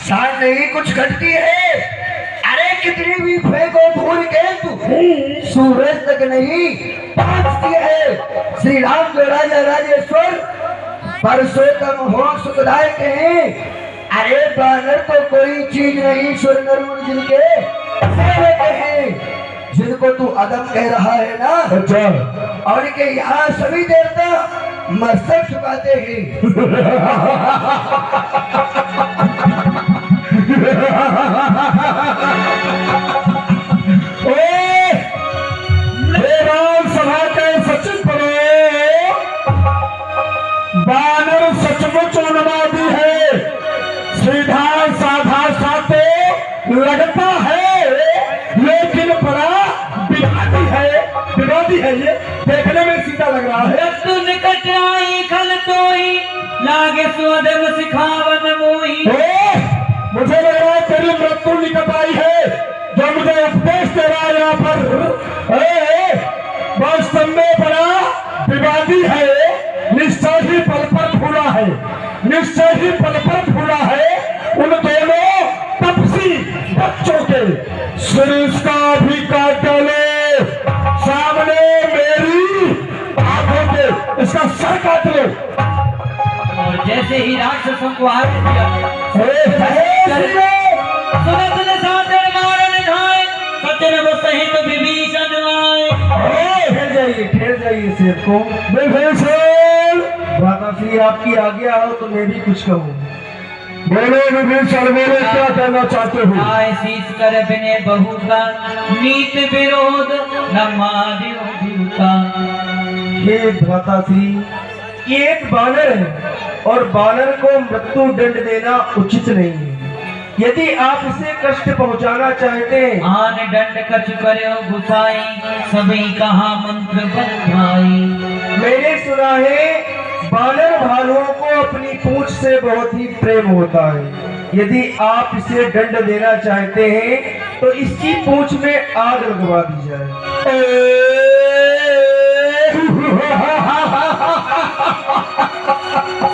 नुकसान नहीं कुछ घटती है। अरे कितनी भी फेंको धूल के तू सूरज तक नहीं पहुंचती है। श्री राम जो राजा राजेश्वर परसोत्तम हो सुखदायक हैं। अरे बानर तो कोई चीज नहीं सुर नरुण जिनके सेवक हैं, जिनको तू अदम कह रहा है ना। अच्छा। और के यहाँ सभी देवता मस्तक झुकाते हैं। सभा के सचिव बनो, बानर सचमुच उन्मादी है, सीधा साधा साते लगता है, लेकिन बड़ा विरोधी है। ये देखने में सीधा लग रहा है। तू निकट आई खल तोई लागे सुअदम सिखावन मोई। मुझे लग रहा है तेरी मृत्यु निकट आई है, जो मुझे उपदेश दे रहा है यहाँ पर। वास्तव में बड़ा विवादी है, निश्चय ही पल पर फूला है, निश्चय ही पल पर फूला है। उन दोनों तपसी बच्चों के शीर्ष का भी काट डालो, सामने मेरी आंखों के इसका सर काट लो। और जैसे ही राक्षसों को आगे दिया सचन वो सहित विभीषण आए। ठहर जाइए शेर को। भ्राता श्री आपकी आज्ञा हो तो मैं भी कुछ कहूँ। बोले विभीषण, बोले क्या कहना चाहते हो? आए शीश कर बिने बहु का नीत विरोध न मारियो दूता। ये भ्राता श्री एक बानर है और बानर को मृत्यु दंड देना उचित नहीं है। यदि आप इसे कष्ट पहुंचाना चाहते हैं, आन दंड कछु करो गुसाई सभी कहा मंत्र बंधाई। मैंने सुना है बानर भालुओं को अपनी पूंछ से बहुत ही प्रेम होता है। यदि आप इसे दंड देना चाहते हैं तो इसकी पूंछ में आग लगवा दी जाए।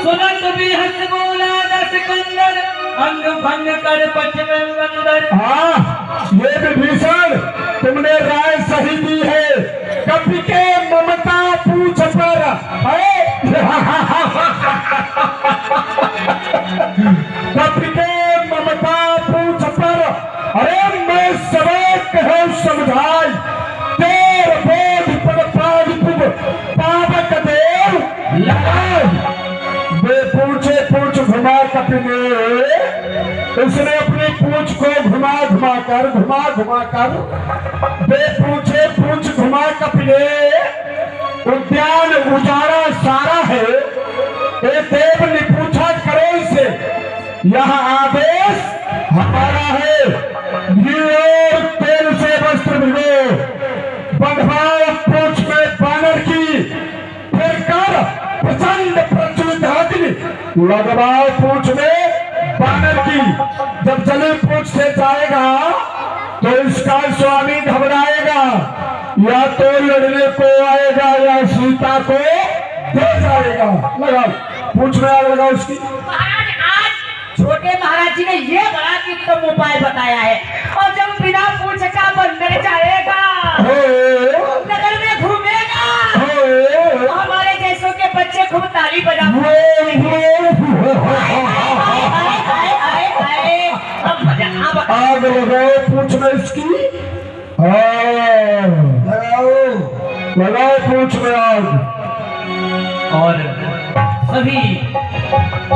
सुनत भी हंस बोला दस कंदर अंग भंग कर पचवन बंदर। हाँ, ये विभीषण तुमने राय सही दी है। कपि के ममता पूछ पर है, कपि के ममता पूछ पर। अरे मैं सबक है समझाई, तेर बोध पर पाद पावक देव लगाई। वे पूछे पूछ घुमा कपि ने, उसने अपनी पूंछ को घुमा घुमा कर वे पूछे पूछ घुमा कपि ने। उद्यान उजाड़ा सारा है, ए देव ने पूछा करो इसे, यह आदेश हमारा है। घी और तेल से वस्त्र भिगो, बंधवाओ पूंछ में बानर की, फिर कर प्रचंड प्रचलित अग्नि लगवाओ पूंछ में बानर की। जब जली पूंछ से जाएगा तो इसका स्वामी घबराएगा, या तो लड़ने को आएगा या सीता को दे जाएगा। लगाओ पूंछ में आग लगाओ उसकी। महाराज आज छोटे महाराज जी ने ये बड़ा उत्तम उपाय बताया है। और जब बिना पूंछ का बंदर जाएगा, नगर में घूमेगा, हमारे जैसों के बच्चे खूब ताली बजाएंगे। आग लगाओ पूंछ में इसकी, लगाओ पूंछ में आग। और सभी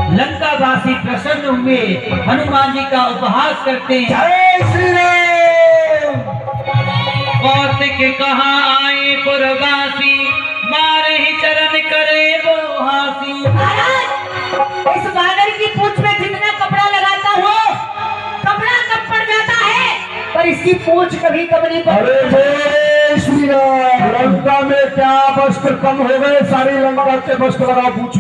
लंकावासी प्रसन्न हुए, हनुमान जी का उपहास करते हैं। जय श्री राम। कौतिक कहा आए पुरवासी, मारे ही चरण करे वो हासी। महाराज इस बानर की पूंछ में जितना कपड़ा लगाता हो, कपड़ा कब पड़ जाता है, पर इसकी पूंछ कभी कम नहीं पड़ती। अरे जय श्री राम। लंका में क्या वस्त्र कम हो गए, सारी लंका के वस्त्र लगाओ पूछ।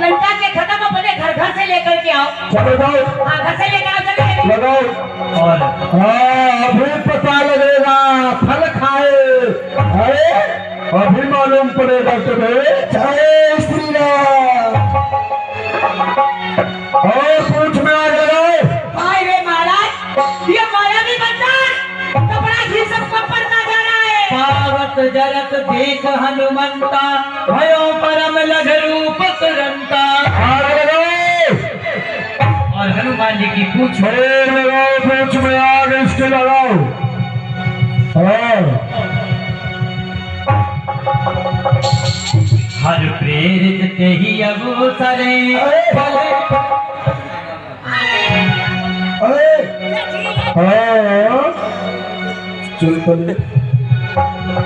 लंका के खत्म अपने घर घर से लेकर के आओ। चलो जाओ। हाँ घर से लेकर आओ, चले लगाओ। और हाँ अभी पता लगेगा, फल खाए। अरे अभी मालूम पड़ेगा तुम्हें। जय श्री राम। और पूछ में आ जाओ। देख हनुमंता भयो परम लघ रूप तुरंता। और हनुमान जी की पूछ लगाओ पूछ में आग इसके लगाओ। हर प्रेरित ते ही अवसरे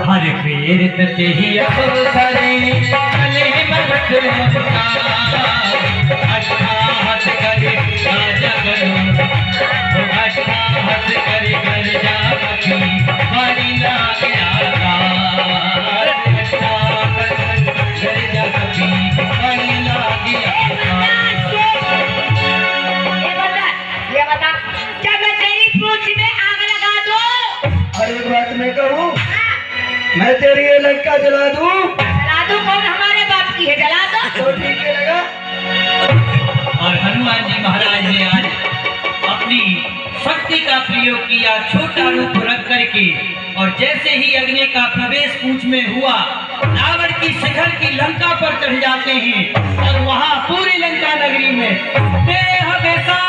हर प्रेरित ते ही अवसरे भले भगत अट्ठाहस करे राजा बनो अट्ठाहस करे कर जापति बड़ी लागे आकार अट्ठाहस करे जापति बड़ी लागे ये बता क्या मैं तेरी पूंछ में आग लगा दूं? अरे एक बात मैं कहूँ, मैं तेरी ये लंका जला दूँ? जला दूं? कौन हमारे बाप की है, जला दो। तो ठीक है लगा। और हनुमान जी महाराज ने आज अपनी शक्ति का प्रयोग किया, छोटा रूप रख करके, और जैसे ही अग्नि का प्रवेश पूंछ में हुआ, रावण की शिखर की लंका पर चढ़ जाते हैं और वहां पूरी लंका नगरी में देह बेसाल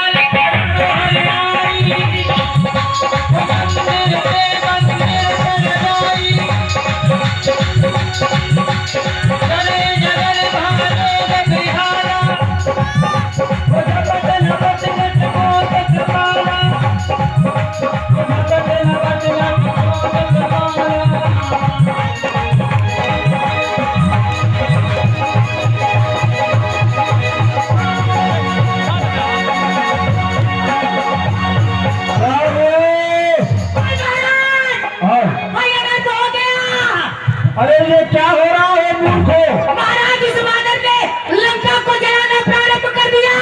अरे ये क्या हो रहा है मूर्खो? महाराज इस बादल ने लंका को जलाना प्रारंभ कर दिया।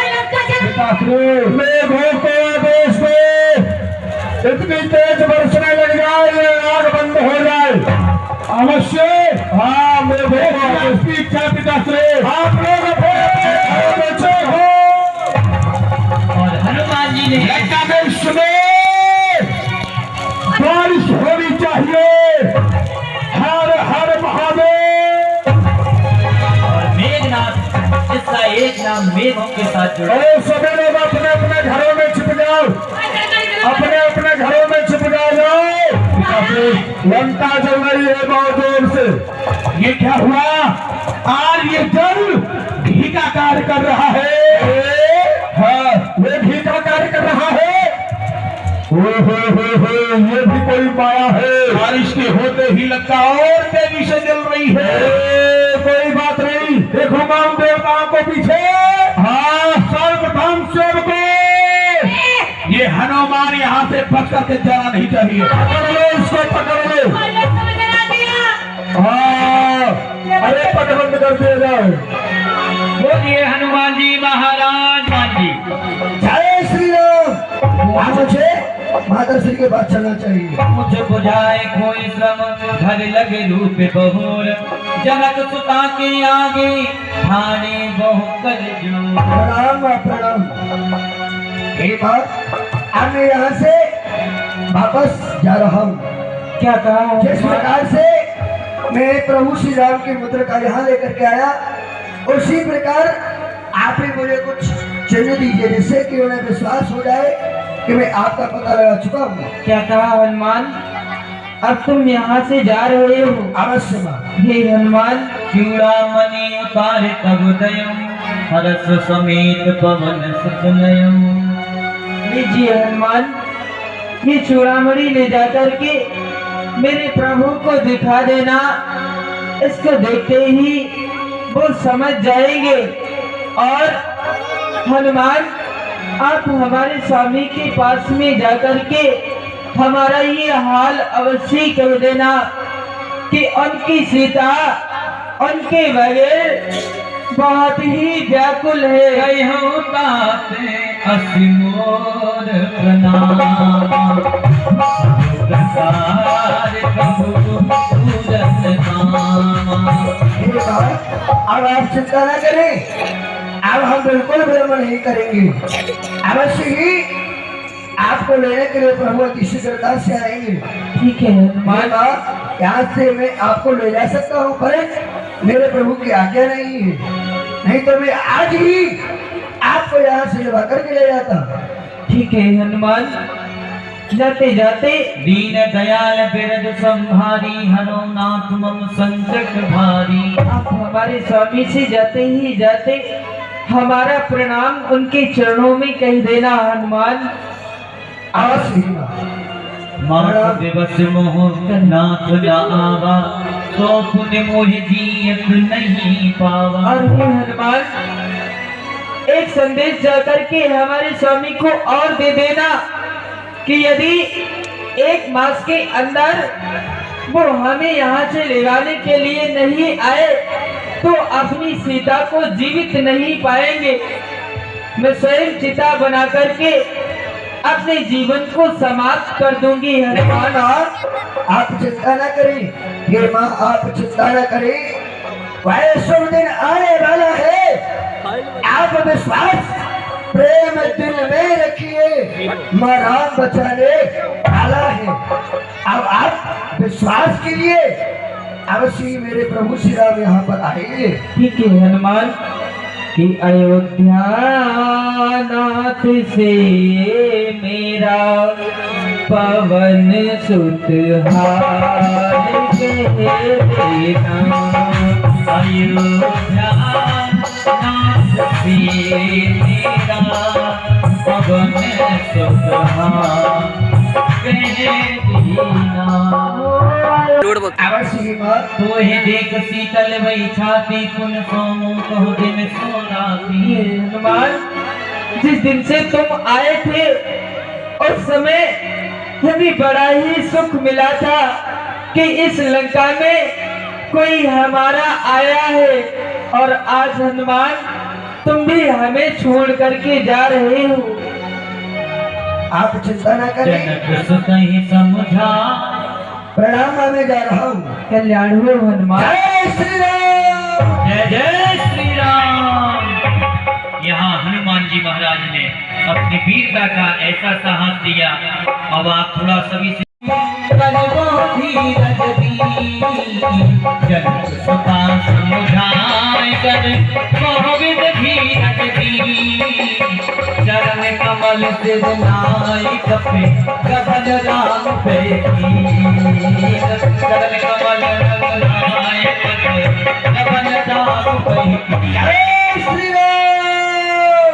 लंका जल मेघों को आदेश दे, इतनी तेज बरसने लग जाए ये आग बंद हो जाए अवश्य। हाँ मेघों को आदेश की इच्छा पिताश्री, आप लोग बचे हो। और हनुमान जी ने लंका में इस समय बारिश होनी चाहिए। हर हर महादेव। और मेघनाथ जिसका एक नाम मेघों के साथ जुड़ा। सभी लोग अपने अपने घरों में छिप जाओ, अपने अपने घरों में छिप जाओ। लंका चल रही है बहुत देर से। ये क्या हुआ? आज ये जल घी का कार्य कर रहा है। हाँ ये घी का कार्य कर रहा है। ये भी कोई माया है। बारिश के होते ही लंका और तेजी से जल रही है। कोई बात नहीं, देखो गांव देवताओं को पीछे। हाँ सर्वधर्म सेवको, ये हनुमान यहाँ से बच करके जाना नहीं चाहिए। पकड़ लो इसको, पकड़ लो। हाँ अरे पटबंद कर दिया जाए। बोलिए हनुमान जी महाराज जी। जय श्री राम। मुझे माता श्री के पास चलना चाहिए। मुझे बुझाए कोई श्रम घर लगे रूप बहुर जनक सुता के आगे ठाणे बहु कर जो। प्रणाम प्रणाम। मेरी बात, अब मैं यहाँ से वापस जा रहा हूँ। क्या कहा? जिस प्रकार से मैं प्रभु श्री राम की मुद्रा का यहाँ लेकर के आया, उसी प्रकार आप ही मुझे कुछ चिन्ह दीजिए, जिससे कि उन्हें विश्वास हो जाए कि मैं आपका पता लगा चुका हूँ। क्या कहा हनुमान? अब तुम यहाँ से जा रहे हो? अवश्य माँ। हे हनुमान, चूड़ामणि उतारे तब दयम हरस समेत पवन सुत नयम। लीजिए हनुमान, ये चूड़ामणि ले जाकर के मेरे प्रभु को दिखा देना। इसको देखते ही वो समझ जाएंगे। और हनुमान, आप हमारे स्वामी के पास में जाकर के हमारा ये हाल अवश्य कह देना कि उनकी सीता उनके बगैर बहुत ही व्याकुल है। अब आप चिंता न करें, अब हम बिल्कुल विलंब नहीं करेंगे। अवश्य ही आपको लेने के लिए प्रभु किसी सरकार से आएंगे। ठीक है हनुमान। यहाँ से मैं आपको ले जा सकता हूँ, पर मेरे प्रभु की आज्ञा नहीं है, नहीं तो मैं आज ही आपको यहाँ से लगा करके ले जाता। ठीक है हनुमान। जाते जाते दीन दयाल बिरद संभारी, हरो नाथ मम संकट भारी। आप हमारे स्वामी से जाते ही जाते हमारा प्रणाम उनके चरणों में कह देना हनुमान। अवश्य मात दिवस मोह नाथ न आवा, तो पुण्य मोह जीयत नहीं पावा। और हे हनुमान, एक संदेश जाकर के हमारे स्वामी को और दे देना कि यदि 1 मास के अंदर वो हमें यहाँ से ले जाने के लिए नहीं आए तो अपनी सीता को जीवित नहीं पाएंगे। मैं स्वयं चिता बना करके अपने जीवन को समाप्त कर दूंगी हनुमान। आप चिंता न करें, हे माँ आप चिंता न करें, वह शुभ दिन आने वाला है। आप विश्वास प्रेम दिल में रखिए, माँ राम बचाने वाला है। अब आप विश्वास कीजिए, अवश्य ही मेरे प्रभु श्री राम यहाँ पर आएंगे। ठीक है हनुमान। कि अयोध्या नाथ से मेरा पवन सुत हाल कह देना। अयोध्या नाथ से मेरा पवन सुत हाल कह देना। अवश्य ही माँ तोहे देख शीतल वही छाती, पुन सोमो कहो दिन सोनाती। हनुमान, जिस दिन से तुम आए थे उस समय हमें बड़ा ही सुख मिला था कि इस लंका में कोई हमारा आया है, और आज हनुमान तुम भी हमें छोड़ करके जा रहे हो। आप चिंता न करें, जनक सुत ही समझा, प्रणाम मैं जा रहा हूँ। कल्याण हो हनुमान। जय श्री राम। जय जय श्री राम। यहाँ हनुमान जी महाराज ने अपनी वीरता का ऐसा साहस दिया। अब आप थोड़ा सभी से जनक सुता समझाए कर गोविंद धीरज दी, चरण कमल से नाई कपे गगन राम पे चरण कमल नाई कपे गगन राम पे। जय श्री राम।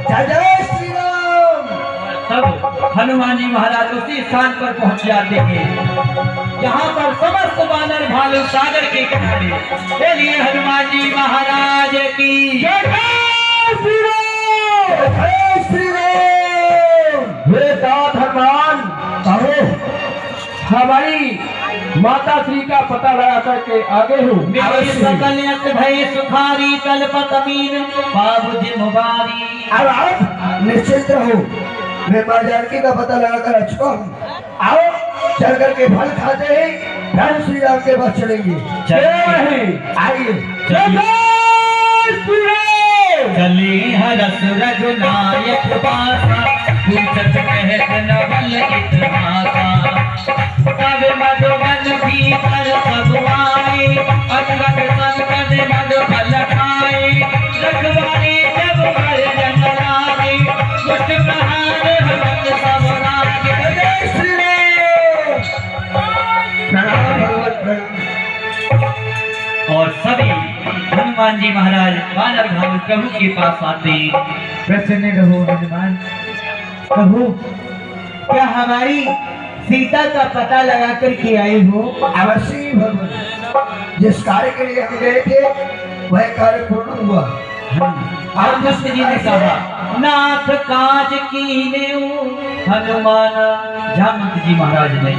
जय श्री राम। तब हनुमान जी महाराज उसी स्थान पर पहुंच जाते हैं जहाँ पर समस्त वानर भालू सागर के किनारे। चलिए हनुमान जी महाराज की जय। श्री राम। जय श्री राम। हे तात हनुमान, कहो हमारी माता श्री का पता लगा करके आगे हूँ। मेरे सकल यत भय सुखारी कल्पत मीन बाबूजी मुबारी। अब आप निश्चिंत रहो, मैं माँ जानकी का पता लगाकर आ चुका हूँ। आओ चल करके फल खाते हैं, राम श्री राम के पास चलेंगे। आइए। चले हरस रघुनायक पासा, पूछत कहत नवल इतिहासा। तब मधुबन भीतर सब आए, अनगढ़ संकट मधुबल खाए। रखवारे जब हर जन लागे, दुष्ट प्रहार हरत सब लागे। जय श्री राम। प्रणाम भगवत प्रणाम। और सभी हनुमान जी महाराज वानर भालू प्रभु के पास आते। प्रसन्न रहो हनुमान। प्रभु, क्या हमारी सीता का पता लगा कर के आए हो? अवश्य ही भगवान, जिस कार्य के लिए हम गए थे वह कार्य पूर्ण हुआ। और दुष्ट जी ने कहा, नाथ काज कीने हनुमान। जामवंत जी महाराज ने,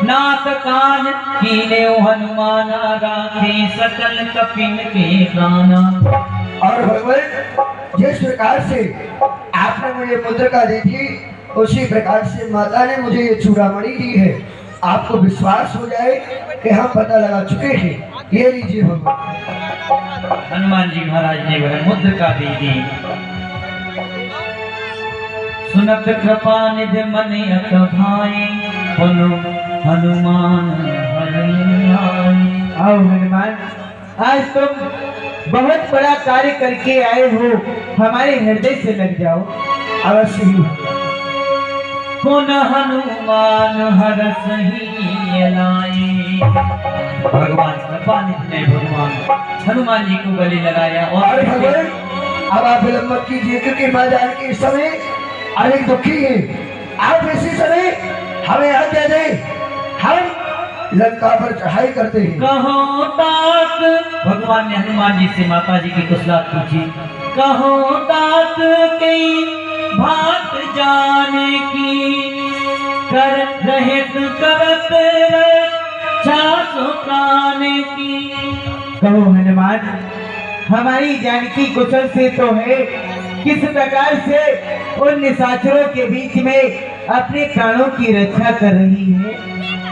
नाथ काज कीने हनुमान, राखे सकल कपिन के प्राणा। और भगवान, जिस प्रकार से आपने मुझे मुद्रिका दी थी उसी प्रकार से माता ने मुझे ये चूड़ामणि दी है। आपको विश्वास हो जाए कि हम पता लगा चुके हैं। ये लीजिए भगवान। हनुमान जी महाराज ने वह मुद्रिका दी। सुनत कृपा निधि मन अत भाई हनुमान हरि आए। आओ हनुमान, आज तुम बहुत बड़ा कार्य करके आए हो, हमारे हृदय से लग जाओ। अवश्य ही पुन हनुमान हरस ही लाए। भगवान कृपा निधि ने भगवान हनुमान जी को गले लगाया और और भगवान अब आप विलंब मत कीजिए, क्योंकि माँ जानकी इस समय अधिक दुखी है। आप इसी समय हमें आज्ञा दें, हम लंका पर चढ़ाई करते हैं। कहो तात, भगवान ने हनुमान जी से माता जी की कुशलात पूछी। कहो तात कई भात जाने की, कर रहित करत छासो प्राण की। कहो हनुमान, हमारी जानकी कुशल से तो है, किस प्रकार से उन निशाचरों के बीच में अपने प्राणों की रक्षा कर रही है।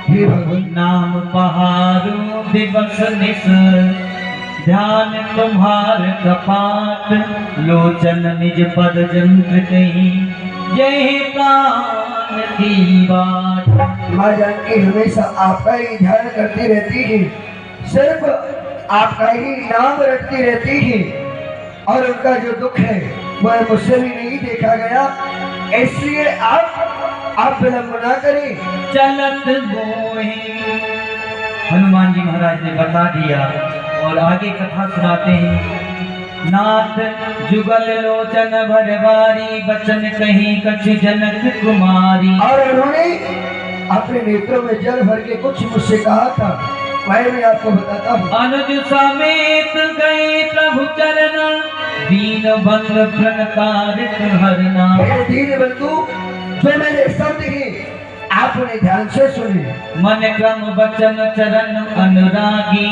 हे भगवान, नाम पहाड़ो दिवस निस, ध्यान तुम्हार कपाट, लोचन निज पद जंत्र कही, जय प्राण की बाट। माँ जानकी हमेशा आपका ही ध्यान करती रहती है, सिर्फ आपका ही नाम रटती रहती है, और उनका जो दुख है वह मुझसे भी नहीं देखा गया, इसलिए आप विलंब ना करें। चलत मोहे, हनुमान जी महाराज ने बता दिया और आगे कथा सुनाते हैं। नाथ जुगल लोचन भरवारी, बचन कहीं कछु जनक कुमारी। और उन्होंने अपने नेत्रों में जल भर के कुछ मुझसे कहा था, वह मैं आपको बताता हूँ। अनुज समेत गए प्रभु चरना, दीन बंधु प्रणतारित हरना। मेरे दीन बंधु, जो मेरे शब्द हैं आप उन्हें ध्यान से सुने। मन क्रम बचन चरण अनुरागी,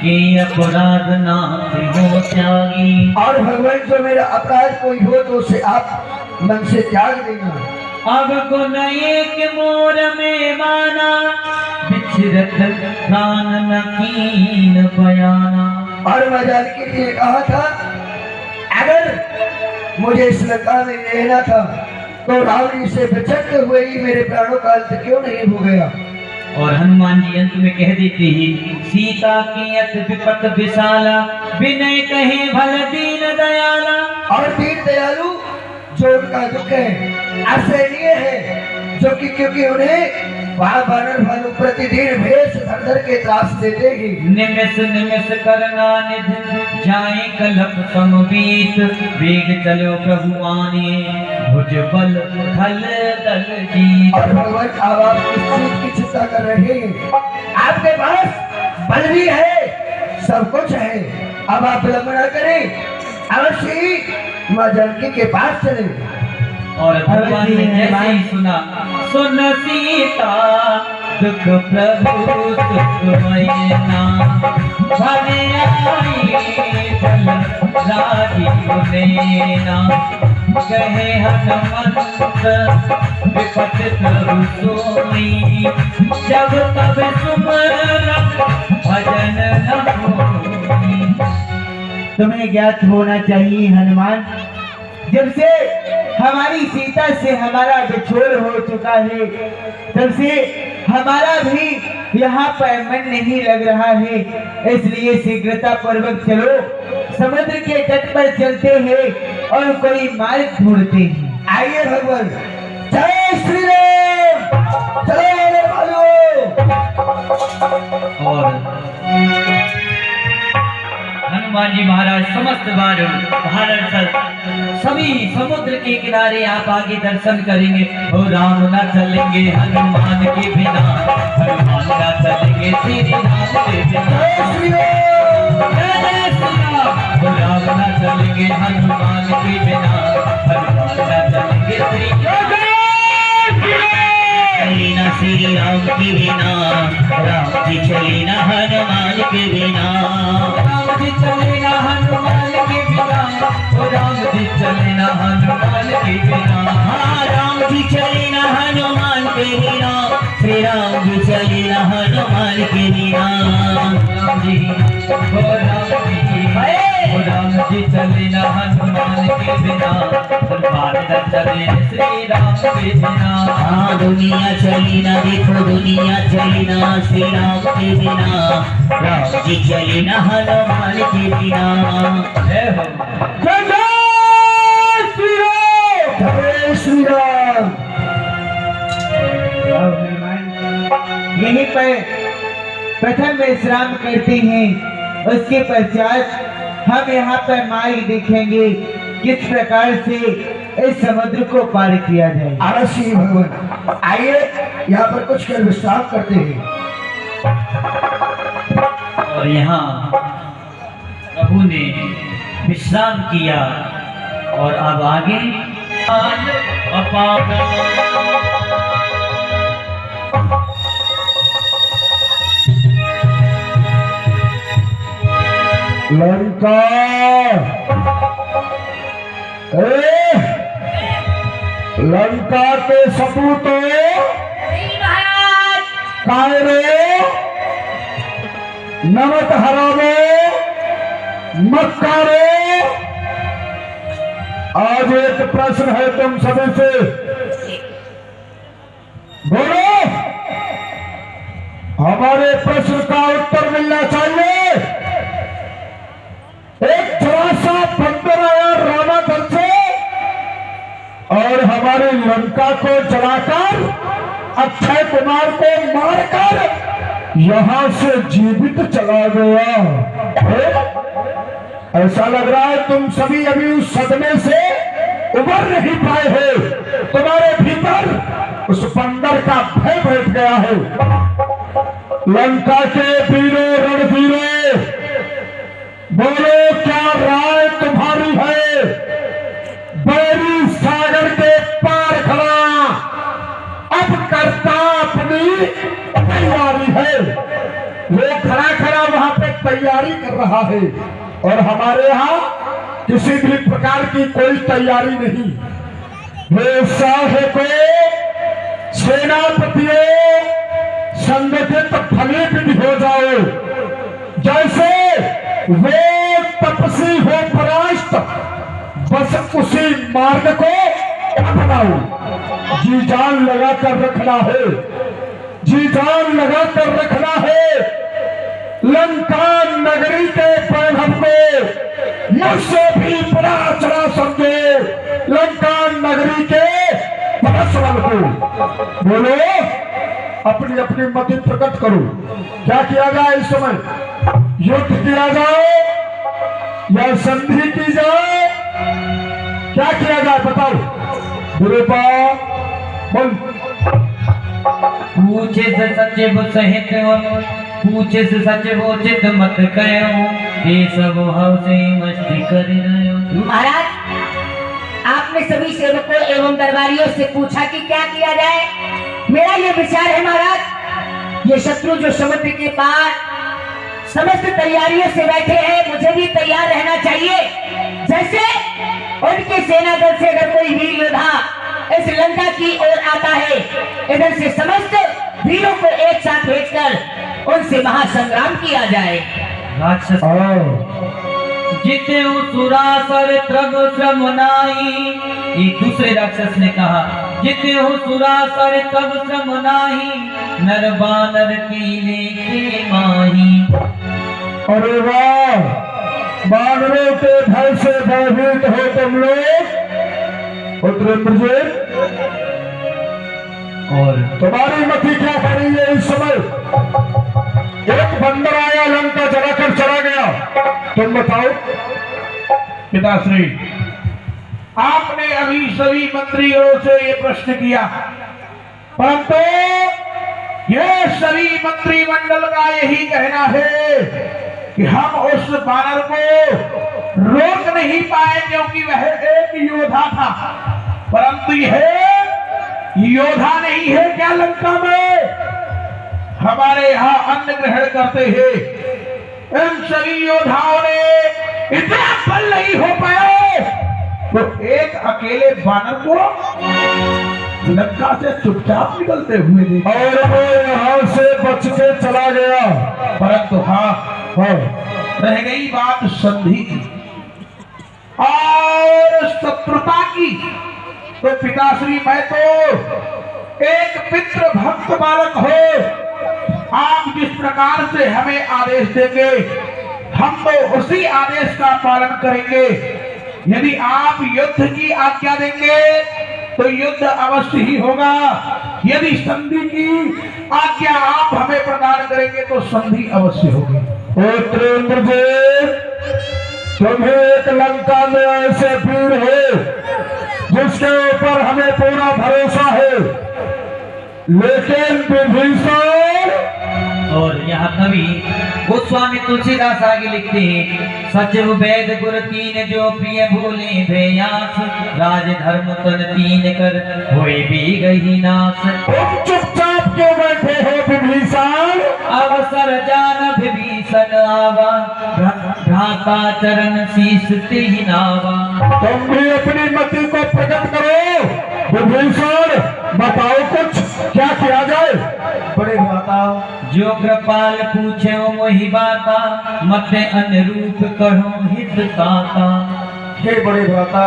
के अपराध नाथ हो त्यागी। और भगवान, जो मेरा अपराध कोई हो तो उसे आप मन से त्याग देना। अब गुण एक मोर में माना, बिछरत प्राण न कीन बयाना। और मैं जानकी जी ने कहा था, अगर मुझे इस लंका में रहना था तो रावण से बिछड़ते हुए ही मेरे प्राणों का अंत क्यों नहीं हो गया। और हनुमान जी अंत में कह देते हैं, सीता की अत विपत विशाला, विनय कहे भल दीन दयाला। और दीन दयालु जो उनका दुख है असहनीय है, जो कि क्योंकि उन्हें वहाँ बानर भालू प्रतिदिन भेष धर धर के त्रास देते ही। निमिष निमिष करना निधि, जाए कलप समबीत, वेग चलो प्रभु आने, भुज बल खल दल जीत। और भगवान, अब आप किस चीज की चिंता कर रहे हैं? आपके पास बल भी है, सब कुछ है। अब आप विलंब न करें, अवश्य ही माँ जानकी के पास चले। और भगवान ने जैसे ही सुना, सुन सीता दुख प्रभु सुखमय नाम, भले आई जल राजीव लेना। कहे हनुमंत विपत प्रभु सोई, जब तब सुमरन भजन न होई। तुम्हें ज्ञात होना चाहिए हनुमान, जब से हमारी सीता से हमारा बिछोड़ हो चुका है, तब से हमारा भी यहाँ पर मन नहीं लग रहा है। इसलिए शीघ्रता पूर्वक चलो, समुद्र के तट पर चलते हैं और कोई मार्ग ढूंढते हैं। आइए भगवान, जय श्री राम, चलो मेरे भाइयों। और हनुमान जी महाराज समस्त भारत सभी समुद्र के किनारे आप आगे दर्शन करेंगे। हो राम न चलेंगे हनुमान के बिना, हनुमान न चलेंगे श्री राम के बिना। जय श्री राम, जय श्री राम। हो राम न चलेंगे हनुमान के बिना, हनुमान न चलेंगे श्री राम। चलीना श्री राम के बिना, राम जी चलीना हनुमान के बिना। राम जी चलेना हनुमान के बिना, ओ राम जी चलेना हनुमान के बिना। हाँ, राम जी चलीना हनुमान के बिना, श्री राम जी चलीना हनुमान के बिना। राम जी, ओ राम जी, ओ राम जी चलेना हनुमान के बिना, हनुमान न करे श्री राम के बिना। हाँ दुनिया चली ना, देखो दुनिया चली ना श्री राम के बिना, राम जी चली ना हनुमान के बिना। जय हो। जय जय श्री राम। जय श्री राम। यहीं पर प्रथम विश्राम करते हैं, उसके पश्चात हम यहाँ पर मार्ग देखेंगे किस प्रकार से इस समुद्र को पार किया जाए। अवश्य भगवान, आइए यहाँ पर कुछ कर विश्राम करते हैं। और यहाँ प्रभु ने विश्राम किया और अब आगे लंका लंका के सपूतों कायरो नमक हरामो मक्कारो, आज एक प्रश्न है तुम सभी से, बोलो। हमारे प्रश्न का उत्तर मिलना चाहिए। एक थोड़ा सा बंदर आया रामागढ़ से और हमारी लंका को जलाकर अक्षय कुमार को मारकर यहां से जीवित चला गया। ऐसा लग रहा है तुम सभी अभी उस सदमे से उबर नहीं पाए हो, तुम्हारे भीतर उस बंदर का भय बैठ गया है। लंका के वीरों रणवीरों, बोलो क्या राय तुम्हारी है? बैरी सागर के पार खड़ा अब करता अपनी तैयारी है। वो खड़ा खड़ा वहां पे तैयारी कर रहा है और हमारे यहाँ किसी भी प्रकार की कोई तैयारी नहीं। वे साहब सेनापतियों संगठित फलित हो जाओ, जैसे वे तपसी हो परास्त, बस उसी मार्ग को अपनाओ। जी जान लगा कर रखना है, जी जान लगा कर रखना है। लंका नगरी के वैभव को मुझसे भी बड़ा चढ़ा समझो, लंका नगरी के परसवल को। बोलो, अपनी अपनी मति प्रकट करो। क्या किया जाए इस समय? युद्ध किया जाए या संधि की जाए? क्या किया जाए बताओ? गुरुपा बोल। पूछे से सच्चे वो सहित, पूछे से सच्चे वो चित मत कयो, ये सब हौसे मस्ती कर रहे। महाराज, आपने सभी सेवकों एवं दरबारियों से पूछा कि क्या किया जाए। मेरा ये विचार है महाराज, ये शत्रु जो समुद्र के पार समस्त तैयारियों से बैठे हैं, मुझे भी तैयार रहना चाहिए। जैसे उनके सेना दल से अगर कोई वीर योद्धा इस लंका की ओर आता है, इधर से समस्त वीरों को एक साथ भेजकर उनसे महासंग्राम किया जाए। राक्षस जिते सुरासर त्रग श्रम नाई, एक दूसरे राक्षस ने कहा, जिते हो सुरासर तब श्रम नाही, नर बानर की लेके माही। अरे वाह, बानरों के भय से भयभीत हो तुम लोग। उतरेंद्रजीत, और तुम्हारी मति क्या कर रही है इस समय? एक बंदर आया, लंका जलाकर चला गया, तुम बताओ। पिताश्री, आपने अभी सभी मंत्रियों से ये प्रश्न किया, परंतु ये सभी मंत्रिमंडल का यही कहना है कि हम उस बानर को रोक नहीं पाए क्योंकि वह एक योद्धा था, परंतु यह योद्धा नहीं है क्या लंका में हमारे यहाँ अन्न ग्रहण करते हैं। इन सभी योद्धाओं ने इतना बल नहीं हो पाया तो एक अकेले बानर को लंका से चुपचाप निकलते हुए देखा और वो यहाँ से बच के चला गया। परंतु हाँ, रह गई बात संधि की और शत्रुता की। तो पिताश्री मैं तो एक पितृ भक्त बालक हो, आप जिस प्रकार से हमें आदेश देंगे हम तो उसी आदेश का पालन करेंगे। यदि आप युद्ध की आज्ञा देंगे तो युद्ध अवश्य ही होगा, यदि संधि की आज्ञा आप हमें प्रदान करेंगे तो संधि अवश्य होगी। पुत्रेंद्र जी, तुम्हें एक लंका में ऐसे वीर हो जिसके ऊपर हमें पूरा भरोसा है, लेकिन विभीषण। और यहाँ कवि गोस्वामी तुलसीदास आगे लिखते हैं, सचिव वेद गुर तीन जो प्रिय भूले भयास, राज धर्म तन तीन कर होए भी गई नाश। तुम चुपचाप क्यों बैठे हो विभीषण? अवसर जान विभीषण आवा, भ्राता चरण शीस ही नावा। तुम भी अपनी मति को प्रकट करो विभीषण, बताओ कुछ क्या किया जाए? बड़े भ्राता, जो कृपाल पूछे मोहि बाता, मत अनुरूप करो हित ताता। हे बड़े भ्राता,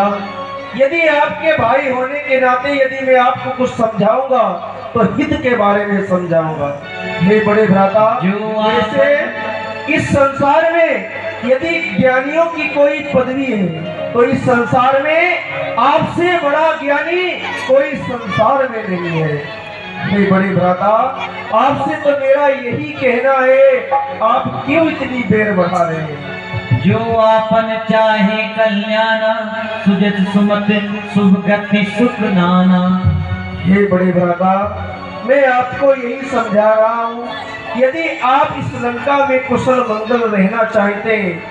यदि आपके भाई होने के नाते यदि मैं आपको कुछ समझाऊंगा तो हित के बारे में समझाऊंगा। हे बड़े भ्राता, जैसे इस संसार में यदि ज्ञानियों की कोई पदवी है तो इस संसार में आपसे बड़ा ज्ञानी कोई संसार में नहीं है। हे बड़े भ्राता, आपसे तो मेरा यही कहना है, आप क्यों इतनी बेर बढ़ा रहे हैं? जो आपन चाहे कल्याणा, सुजत सुमत शुभ गति सुख नाना। हे बड़े भ्राता, मैं आपको यही समझा रहा हूँ, यदि आप इस लंका में कुशल मंगल रहना चाहते हैं,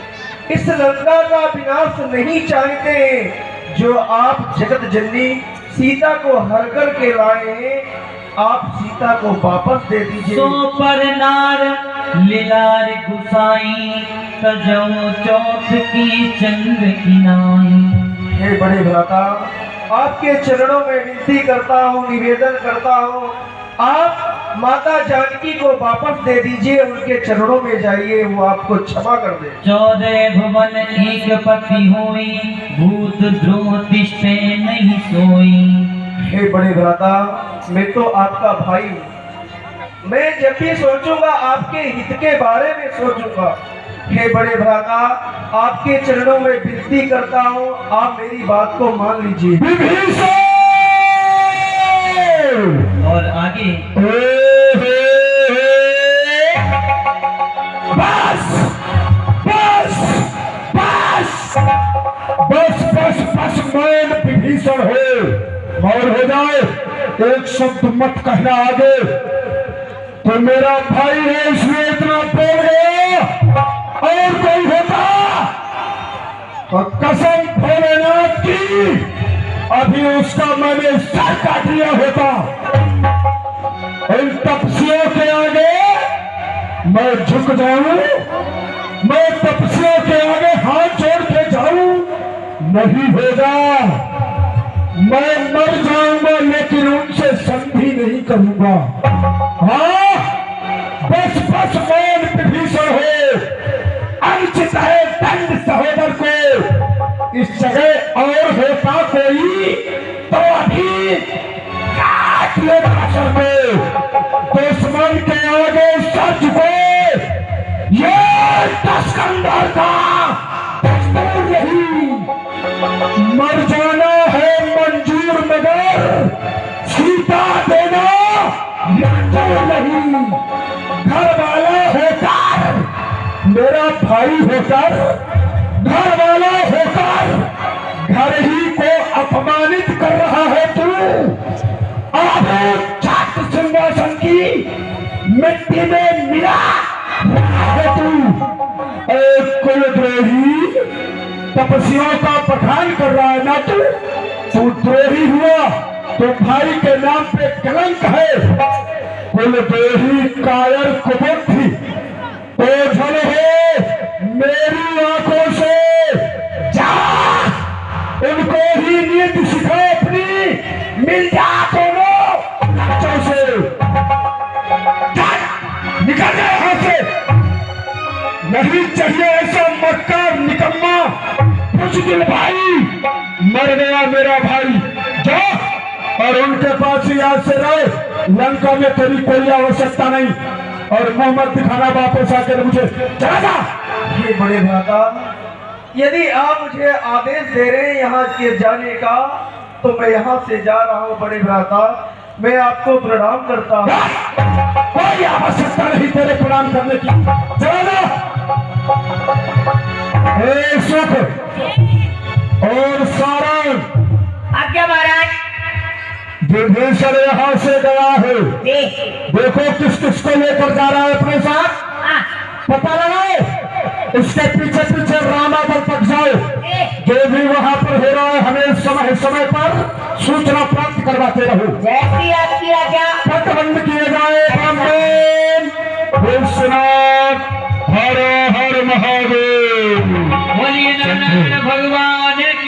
इस लंका का विनाश नहीं चाहते हैं, जो आप जगत जननी सीता को हर कर के लाए हैं, आप सीता को वापस दे दीजिए। सो पर नार लीलार गुसाई, तजो चौथ की चंद्र की नाई। हे बड़े भ्राता, आपके चरणों में विनती करता हूँ, निवेदन करता हूँ, आप माता जानकी को वापस दे दीजिए, उनके चरणों में जाइए, वो आपको क्षमा कर दे। 14 भुवन एक पति होई, भूत ध्रुव तिष्ठे नहीं सोई। हे बड़े भ्राता, मैं तो आपका भाई हूँ, मैं जब भी सोचूंगा आपके हित के बारे में सोचूंगा। हे बड़े भ्राता, आपके चरणों में विनती करता हूँ, आप मेरी बात को मान लीजिए। विभीषण! और आगे बस बस बस बस बस बस मौन विभीषण हो, मौन हो जाए, एक शब्द मत कहना आगे। तो मेरा भाई है इसलिए इतना बोल गया, और कोई होता तो कसम भोलेनाथ की अभी उसका मैंने सर काट लिया होता। इन तपस्वियों के आगे मैं झुक जाऊं, मैं तपस्वियों के आगे हाथ जोड़ के जाऊं, नहीं होगा। मैं मर जाऊंगा लेकिन उनसे संधि नहीं करूंगा। हाँ, बस बस मौन विभीषण हो, अनुचित है दंड सहोदर को। इस जगह और होता कोई तो अभी काट लेता सर में। दुश्मन के आगे सर झुके, ये दस्कंदर का दस्तूर नहीं। मर जाना है मंजूर मगर सीता देना मंजूर नहीं। घर वाला होकर, मेरा भाई होकर, घर वाला होकर घर ही को अपमानित कर रहा है तू। छात्र सिंहासन की मिट्टी में मिला है तू। एक कुलद्रोही तपस्वियों का पठान कर रहा है ना तू द्रोही हुआ तो भाई के नाम पे कलंक है। कुलद्रोही कायर कुबुद्धि ओझल हो मेरी आंखों से जा, उनको ही नीति सिखा अपनी, मिल जा दोनों बच्चों से। निकल जाए यहां से, नहीं चाहिए ऐसा मक्कार निकम्मा। कुछ दिन भाई, मर गया मेरा भाई, जा। और उनके पास ही आज से रहे, लंका में तेरी कोई आवश्यकता नहीं। और मोहम्मद दिखाना, वापस आकर मुझे चला जा। ये बड़े भ्राता, यदि आप मुझे आदेश दे रहे हैं यहाँ के जाने का, तो मैं यहाँ से जा रहा हूँ बड़े भ्राता। मैं आपको प्रणाम करता हूँ। कोई आवश्यकता नहीं तेरे प्रणाम करने की, चला जा। ए सुख और सारण, आज्ञा महाराज। विभीषण यहाँ से गया है, जी। देखो किस किस को लेकर जा रहा है अपने साथ, हाँ, पता लगाओ। इसके पीछे पीछे रामाबल तक जाओ, जो भी वहां पर हो रहा है हमें समय समय पर सूचना प्राप्त करवाते रहो। जैसी आपकी आज्ञा। पट बंद किए जाए। रामदेव विश्वनाथ, हर हर महादेव। बोलिए नारायण भगवान